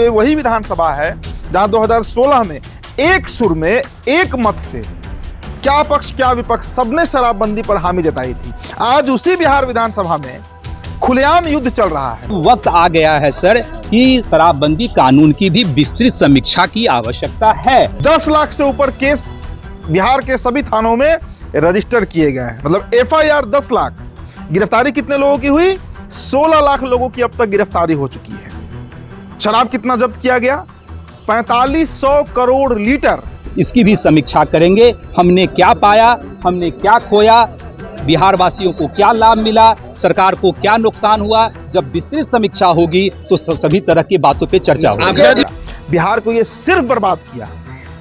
ये वही विधानसभा है जहां 2016 में एक सुर में एक मत से क्या पक्ष क्या विपक्ष सबने शराबबंदी पर हामी जताई थी। आज उसी बिहार विधानसभा में खुलेआम युद्ध चल रहा है। वक्त आ गया है सर कि शराबबंदी कानून की भी विस्तृत समीक्षा की आवश्यकता है। 10 लाख से ऊपर केस बिहार के सभी थानों में रजिस्टर किए गए हैं, मतलब FIR 10 लाख। गिरफ्तारी कितने लोगों की हुई? 16 लाख लोगों की अब तक गिरफ्तारी हो चुकी है। शराब कितना जब्त किया गया? 4500 करोड़ लीटर। इसकी भी समीक्षा करेंगे, हमने क्या पाया, हमने क्या खोया, बिहार वासियों को क्या लाभ मिला, सरकार को क्या नुकसान हुआ। जब विस्तृत समीक्षा होगी तो सभी तरह की बातों पे चर्चा होगी। बिहार को ये सिर्फ बर्बाद किया,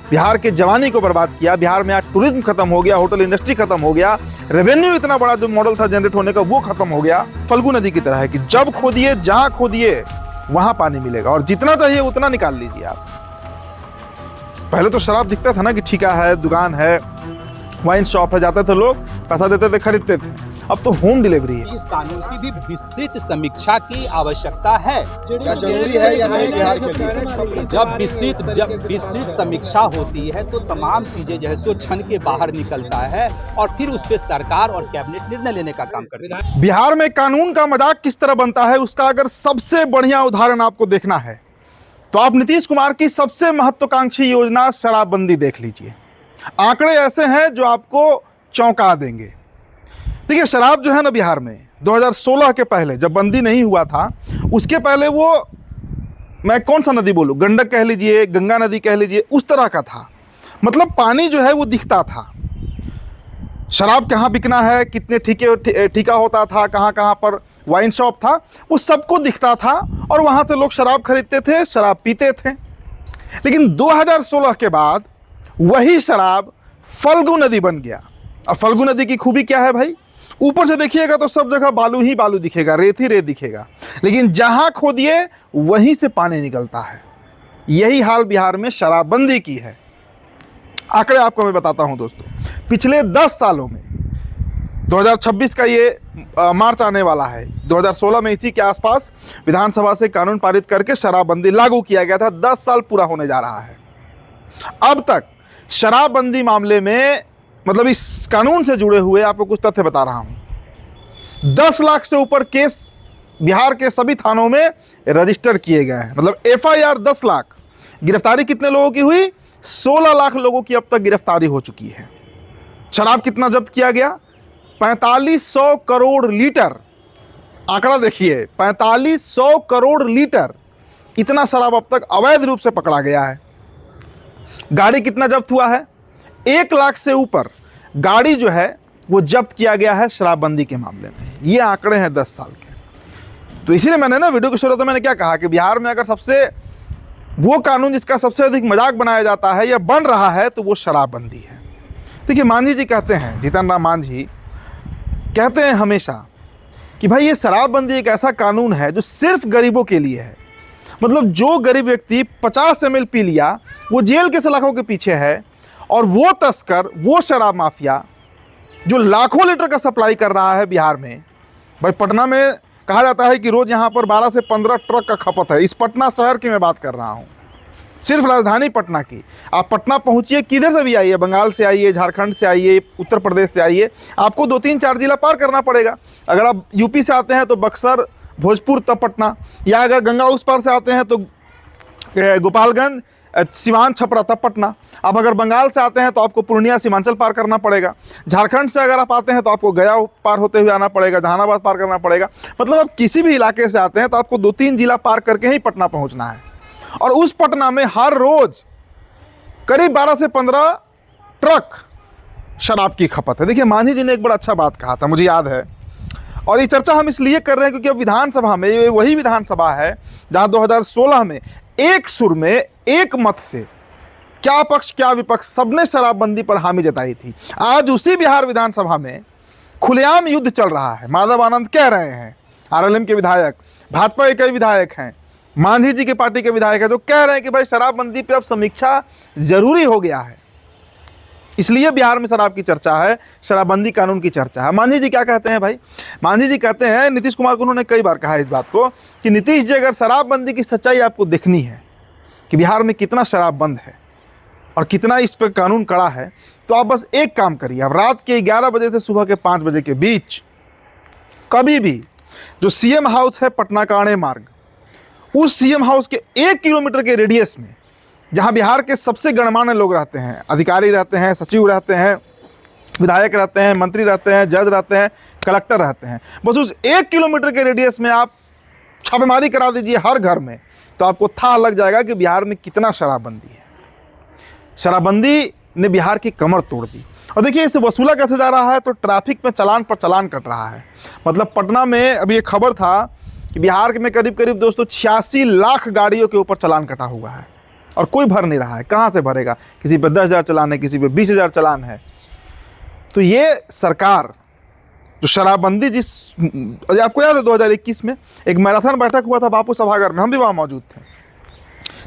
बिहार के जवानी को बर्बाद किया। बिहार में आज टूरिज्म खत्म हो गया, होटल इंडस्ट्री खत्म हो गया, रेवेन्यू इतना बड़ा जो मॉडल था जनरेट होने का वो खत्म हो गया। फल्गु नदी की तरह है कि जब खोदिए जहां खोदिए वहां पानी मिलेगा और जितना चाहिए उतना निकाल लीजिए आप। पहले तो शराब दिखता था ना कि ठेका है, दुकान है, वाइन शॉप है, जाते थे लोग, पैसा देते थे, खरीदते थे। अब तो होम डिलीवरी है। इस कानून की भी विस्तृत समीक्षा की आवश्यकता है। क्या जरूरी है या नहीं बिहार के लिए? जब विस्तृत समीक्षा होती है तो तमाम चीजें जो है सो छन के बाहर निकलता है और फिर उस पर सरकार और कैबिनेट निर्णय लेने का काम करती है। बिहार में कानून का मजाक किस तरह बनता है उसका अगर सबसे बढ़िया उदाहरण आपको देखना है तो आप नीतीश कुमार की सबसे महत्वाकांक्षी योजना शराबबंदी देख लीजिए। आंकड़े ऐसे हैं जो आपको चौंका देंगे। देखिए, शराब जो है ना बिहार में 2016 के पहले जब बंदी नहीं हुआ था, उसके पहले वो, मैं कौन सा नदी बोलूं, गंडक कह लीजिए, गंगा नदी कह लीजिए, उस तरह का था। मतलब पानी जो है वो दिखता था। शराब कहाँ बिकना है, कितने ठेका होता था, कहाँ कहाँ पर वाइन शॉप था, वो सबको दिखता था और वहाँ से लोग शराब खरीदते थे, शराब पीते थे। लेकिन 2016 के बाद वही शराब फल्गु नदी बन गया। अब फल्गु नदी की खूबी क्या है भाई? ऊपर से देखिएगा तो सब जगह बालू ही बालू दिखेगा, रेत ही रेत दिखेगा, लेकिन जहां खोदिए वहीं से पानी निकलता है। यही हाल बिहार में शराबबंदी की है। आंकड़े आपको मैं बताता हूं दोस्तों। पिछले 10 सालों में 2026 का ये मार्च आने वाला है, 2016 में इसी के आसपास विधानसभा से कानून पारित करके शराबबंदी लागू किया गया था। 10 साल पूरा होने जा रहा है। अब तक शराबबंदी मामले में, मतलब इस कानून से जुड़े हुए आपको कुछ तथ्य बता रहा हूं। 10 लाख से ऊपर केस बिहार के सभी थानों में रजिस्टर किए गए हैं, मतलब FIR 10 लाख। गिरफ्तारी कितने लोगों की हुई? 16 लाख लोगों की अब तक गिरफ्तारी हो चुकी है। शराब कितना जब्त किया गया? 4500 करोड़ लीटर। आंकड़ा देखिए, 4500 करोड़ लीटर। इतना शराब अब तक अवैध रूप से पकड़ा गया है। गाड़ी कितना जब्त हुआ है? 1 लाख से ऊपर गाड़ी जो है वो जब्त किया गया है शराबबंदी के मामले में। ये आंकड़े हैं 10 साल के। तो इसीलिए मैंने ना वीडियो की शुरुआत में मैंने क्या कहा कि बिहार में अगर सबसे वो कानून जिसका सबसे अधिक मजाक बनाया जाता है या बन रहा है तो वो शराबबंदी है। देखिए, मांझी जी कहते हैं, जीतन राम मांझी कहते हैं हमेशा कि भाई ये शराबबंदी एक ऐसा कानून है जो सिर्फ गरीबों के लिए है। मतलब जो गरीब व्यक्ति 50 ml पी लिया वो जेल के सलाखों के पीछे है, और वो तस्कर, वो शराब माफिया जो लाखों लीटर का सप्लाई कर रहा है बिहार में। भाई पटना में कहा जाता है कि रोज यहाँ पर 12 से 15 ट्रक का खपत है। इस पटना शहर की मैं बात कर रहा हूँ, सिर्फ राजधानी पटना की। आप पटना पहुँचिए, किधर से भी आइए, बंगाल से आइए, झारखंड से आइए, उत्तर प्रदेश से आइए, आपको 2-3-4 जिला पार करना पड़ेगा। अगर आप यूपी से आते हैं तो बक्सर, भोजपुर, तब पटना, या अगर गंगा उस पार से आते हैं तो गोपालगंज, सिवान, छपरा, तब पटना। आप अगर बंगाल से आते हैं तो आपको पूर्णिया, सीमांचल पार करना पड़ेगा। झारखंड से अगर आप आते हैं तो आपको गया पार होते हुए आना पड़ेगा, जहानाबाद पार करना पड़ेगा। मतलब आप किसी भी इलाके से आते हैं तो आपको 2-3 जिला पार करके ही पटना पहुंचना है। और उस पटना में हर रोज करीब 12 से 15 ट्रक शराब की खपत है। देखिए, मांझी जी ने एक बड़ा अच्छा बात कहा था, मुझे याद है, और ये चर्चा हम इसलिए कर रहे हैं क्योंकि अब विधानसभा में, ये वही विधानसभा है जहां 2016 में एक सुर में एक मत से क्या पक्ष क्या विपक्ष सबने शराबबंदी पर हामी जताई थी। आज उसी बिहार विधानसभा में खुलेआम युद्ध चल रहा है। माधव आनंद कह रहे हैं, RLM के विधायक, भाजपा के कई विधायक हैं, मांझी जी की पार्टी के विधायक है, जो कह रहे हैं कि भाई शराबबंदी पे अब समीक्षा जरूरी हो गया है। इसलिए बिहार में शराब की चर्चा है, शराबबंदी कानून की चर्चा है। मांझी जी क्या कहते हैं भाई? मांझी जी कहते हैं, नीतीश कुमार को उन्होंने कई बार कहा इस बात को कि नीतीश जी, अगर शराबबंदी की सच्चाई आपको देखनी है कि बिहार में कितना शराब बंद है और कितना इस पर कानून कड़ा है, तो आप बस एक काम करिए, अब रात के 11 बजे से सुबह के 5 बजे के बीच कभी भी जो सीएम हाउस है पटना का आणे मार्ग, उस सीएम हाउस के 1 किलोमीटर के रेडियस में जहां बिहार के सबसे गणमान्य लोग रहते हैं, अधिकारी रहते हैं, सचिव रहते हैं, विधायक रहते हैं, मंत्री रहते हैं, जज रहते हैं, कलेक्टर रहते हैं, बस उस 1 किलोमीटर के रेडियस में आप छापेमारी करा दीजिए हर घर में, तो आपको था लग जाएगा कि बिहार में कितना शराबबंदी है। शराबबंदी ने बिहार की कमर तोड़ दी। और देखिए इसे वसूला कैसे जा रहा है, तो ट्रैफिक में चालान पर चालान कट रहा है। मतलब पटना में अभी एक खबर था कि बिहार में करीब करीब दोस्तों 86 लाख गाड़ियों के ऊपर चालान कटा हुआ है और कोई भर नहीं रहा है। कहाँ से भरेगा? किसी पे 10,000 चालान है, किसी पे 20,000 चालान है। तो ये सरकार जो शराबबंदी आपको याद है 2021 में एक मैराथन बैठक हुआ था बापू सभागार में, हम भी वहाँ मौजूद थे।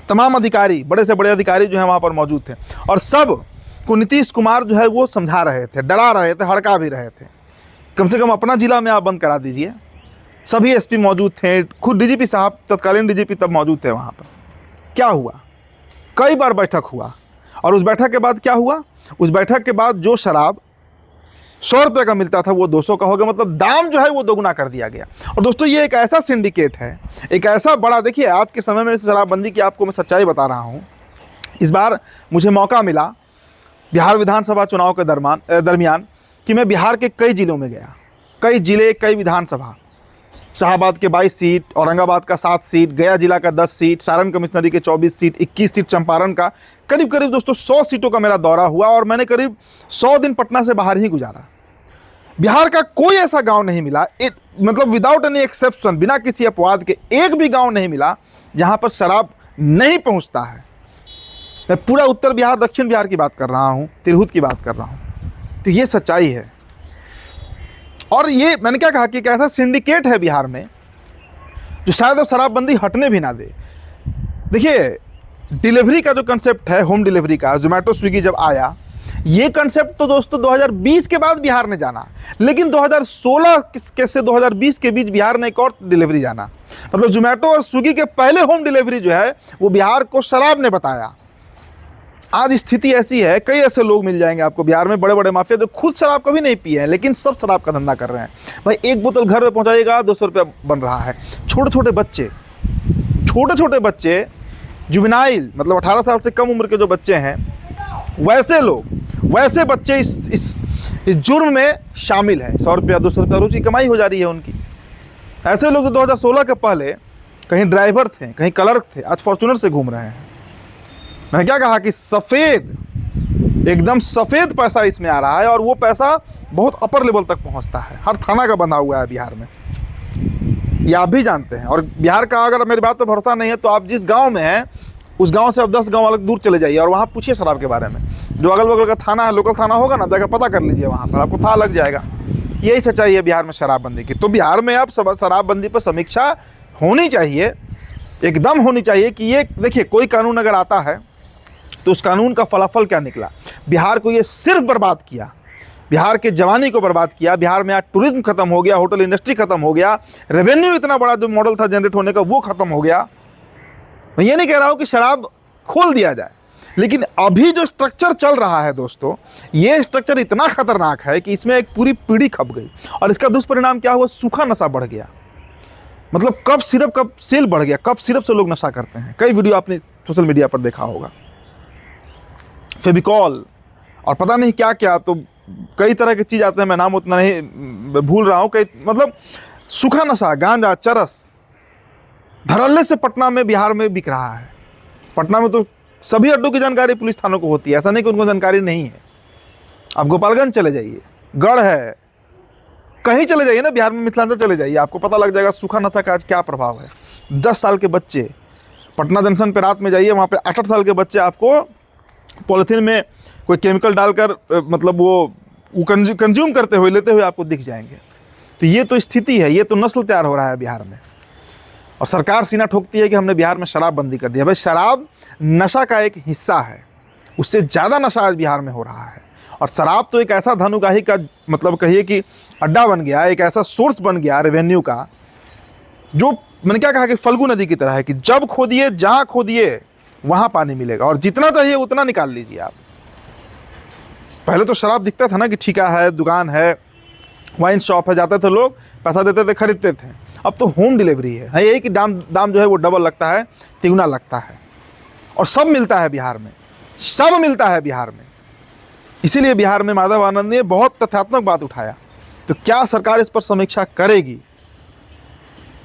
तमाम अधिकारी, बड़े से बड़े अधिकारी जो हैं वहाँ पर मौजूद थे और सब को नीतीश कुमार जो है वो समझा रहे थे, डरा रहे थे, हड़का भी रहे थे, कम से कम अपना जिला में आप बंद करा दीजिए। सभी एसपी मौजूद थे, खुद डीजीपी साहब, तत्कालीन डीजीपी तब मौजूद थे वहाँ पर। क्या हुआ? कई बार बैठक हुआ और उस बैठक के बाद क्या हुआ? उस बैठक के बाद जो शराब 100 रुपये का मिलता था वो 200 का हो गया, मतलब दाम जो है वो दोगुना कर दिया गया। और दोस्तों ये एक ऐसा सिंडिकेट है, एक ऐसा बड़ा, देखिए आज के समय में शराबबंदी की आपको मैं सच्चाई बता रहा हूँ। इस बार मुझे मौका मिला बिहार विधानसभा चुनाव के दरमियान कि मैं बिहार के कई जिलों में गया, कई जिले, कई विधानसभा, शाहबाद के 22 सीट, औरंगाबाद का 7 सीट, गया जिला का 10 सीट, सारण कमिश्नरी के 24 सीट, 21 सीट चंपारण का, करीब करीब दोस्तों 100 सीटों का मेरा दौरा हुआ और मैंने करीब 100 दिन पटना से बाहर ही गुजारा। बिहार का कोई ऐसा गांव नहीं मिला, मतलब विदाउट एनी एक्सेप्शन, बिना किसी अपवाद के एक भी गांव नहीं मिला जहां पर शराब नहीं पहुंचता है। मैं पूरा उत्तर बिहार, दक्षिण बिहार की बात कर रहा हूं, तिरहुत की बात कर रहा हूं। तो ये सच्चाई है। और ये मैंने क्या कहा कि एक ऐसा सिंडिकेट है बिहार में जो शायद अब शराबबंदी हटने भी ना दे। देखिए डिलीवरी का जो कंसेप्ट है, होम डिलीवरी का, जोमेटो स्विगी जब आया, ये कंसेप्ट तो दोस्तों 2020 के बाद बिहार ने जाना, लेकिन 2016 से 2020 के बीच बिहार ने एक और डिलीवरी जाना। मतलब जोमेटो और स्विगी के पहले होम डिलीवरी जो है वो बिहार को शराब ने बताया। आज स्थिति ऐसी है, कई ऐसे लोग मिल जाएंगे आपको बिहार में, बड़े बड़े माफिया जो खुद शराब कभी नहीं पिए हैं लेकिन सब शराब का धंधा कर रहे हैं। भाई एक बोतल घर में पहुंचाइएगा 200 रुपया बन रहा है। छोटे छोटे बच्चे जुवेनाइल, मतलब 18 साल से कम उम्र के जो बच्चे हैं, वैसे बच्चे इस जुर्म में शामिल हैं। 100 रुपया 200 रुपया रोज की कमाई हो जा रही है उनकी। ऐसे लोग जो 2016 के पहले कहीं ड्राइवर थे, कहीं क्लर्क थे, आज फॉर्च्यूनर से घूम रहे हैं। मैंने क्या कहा कि सफ़ेद, एकदम सफ़ेद पैसा इसमें आ रहा है और वो पैसा बहुत अपर लेवल तक पहुंचता है। हर थाना का बंधा हुआ है बिहार में, ये आप भी जानते हैं। और बिहार का अगर मेरी बात पर भरोसा नहीं है तो आप जिस गांव में हैं उस गांव से आप 10 गांव अलग दूर चले जाइए और वहाँ पूछिए शराब के बारे में। जो अगल बगल का थाना है, लोकल थाना होगा ना, जाकर पता कर लीजिए, वहाँ पर आपको था लग जाएगा। यही सच्चाई है बिहार में शराबबंदी की। तो बिहार में अब शराबबंदी पर समीक्षा होनी चाहिए, एकदम होनी चाहिए कि ये देखिए कोई कानून अगर आता है तो उस कानून का फलाफल क्या निकला। बिहार को ये सिर्फ बर्बाद किया, बिहार के जवानी को बर्बाद किया। बिहार में आज टूरिज्म खत्म हो गया, होटल इंडस्ट्री खत्म हो गया, रेवेन्यू इतना बड़ा जो मॉडल था जनरेट होने का वो खत्म हो गया। मैं ये नहीं कह रहा हूँ कि शराब खोल दिया जाए, लेकिन अभी जो स्ट्रक्चर चल रहा है दोस्तों, ये स्ट्रक्चर इतना खतरनाक है कि इसमें एक पूरी पीढ़ी खप गई। और इसका दुष्परिणाम क्या हुआ? सूखा नशा बढ़ गया। मतलब कप सिरप का सेल बढ़ गया, कप सिरप से लोग नशा करते हैं। कई वीडियो आपने सोशल मीडिया पर देखा होगा, फेविकॉल और पता नहीं क्या क्या, तो कई तरह की चीज़ आते हैं, मैं नाम उतना नहीं भूल रहा हूँ। कई मतलब सूखा नशा, गांजा, चरस धड़ल्ले से पटना में, बिहार में बिक रहा है। पटना में तो सभी अड्डों की जानकारी पुलिस थानों को होती है, ऐसा नहीं कि उनको जानकारी नहीं है। आप गोपालगंज चले जाइए, गढ़ है, कहीं चले जाइए ना बिहार में, मिथिलांचल चले जाइए, आपको पता लग जाएगा सूखा नशा का आज क्या प्रभाव है। 10 साल के बच्चे, पटना जंक्शन पे रात में जाइए, वहाँ पे 8 साल के बच्चे आपको पॉलिथीन में कोई केमिकल डालकर मतलब वो कंज्यूम करते हुए, लेते हुए आपको दिख जाएंगे। तो ये तो स्थिति है, ये तो नस्ल तैयार हो रहा है बिहार में। और सरकार सीना ठोकती है कि हमने बिहार में शराबबंदी कर दिया। भाई शराब नशा का एक हिस्सा है, उससे ज़्यादा नशा आज बिहार में हो रहा है। और शराब तो एक ऐसा धन उगाही का, मतलब कहिए कि अड्डा बन गया, एक ऐसा सोर्स बन गया रेवेन्यू का, जो मैंने क्या कहा कि फल्गु नदी की तरह है कि जब खोदिए, जहाँ खोदिए वहाँ पानी मिलेगा, और जितना चाहिए उतना निकाल लीजिए आप। पहले तो शराब दिखता था ना कि ठेका है, दुकान है, वाइन शॉप है, जाते थे लोग, पैसा देते थे, खरीदते थे। अब तो होम डिलीवरी है यही कि दाम जो है वो डबल लगता है, तिगुना लगता है, और सब मिलता है बिहार में, सब मिलता है बिहार में। इसीलिए बिहार में माधव आनंद ने बहुत तथ्यात्मक बात उठाया। तो क्या सरकार इस पर समीक्षा करेगी,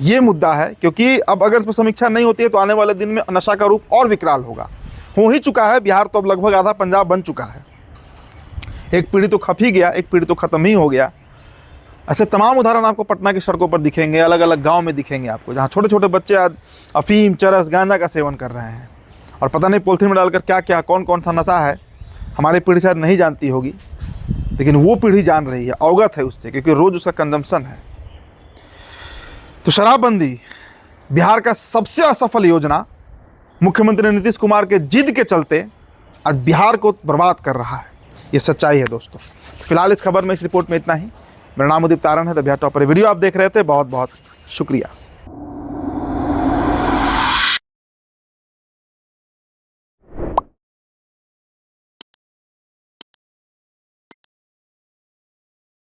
ये मुद्दा है, क्योंकि अब अगर इस पर समीक्षा नहीं होती है तो आने वाले दिन में नशा का रूप और विकराल होगा। हो ही चुका है, बिहार तो अब लगभग आधा पंजाब बन चुका है। एक पीढ़ी तो खप ही गया, एक पीढ़ी तो खत्म ही हो गया। ऐसे तमाम उदाहरण आपको पटना की सड़कों पर दिखेंगे, अलग अलग गांव में दिखेंगे आपको, जहां छोटे छोटे बच्चे आज अफीम, चरस, गांजा का सेवन कर रहे हैं, और पता नहीं पॉलिथीन में डालकर क्या क्या कौन कौन सा नशा है हमारी पीढ़ी शायद नहीं जानती होगी, लेकिन वो पीढ़ी जान रही है, अवगत है उससे, क्योंकि रोज उसका कंजम्पशन है। तो शराबबंदी बिहार का सबसे असफल योजना मुख्यमंत्री नीतीश कुमार के जिद के चलते आज बिहार को बर्बाद कर रहा है। ये सच्चाई है दोस्तों। फिलहाल इस खबर में, इस रिपोर्ट में इतना ही। मेरा नाम उदित तारण है, द बिहार टॉपर वीडियो आप देख रहे थे। बहुत बहुत शुक्रिया।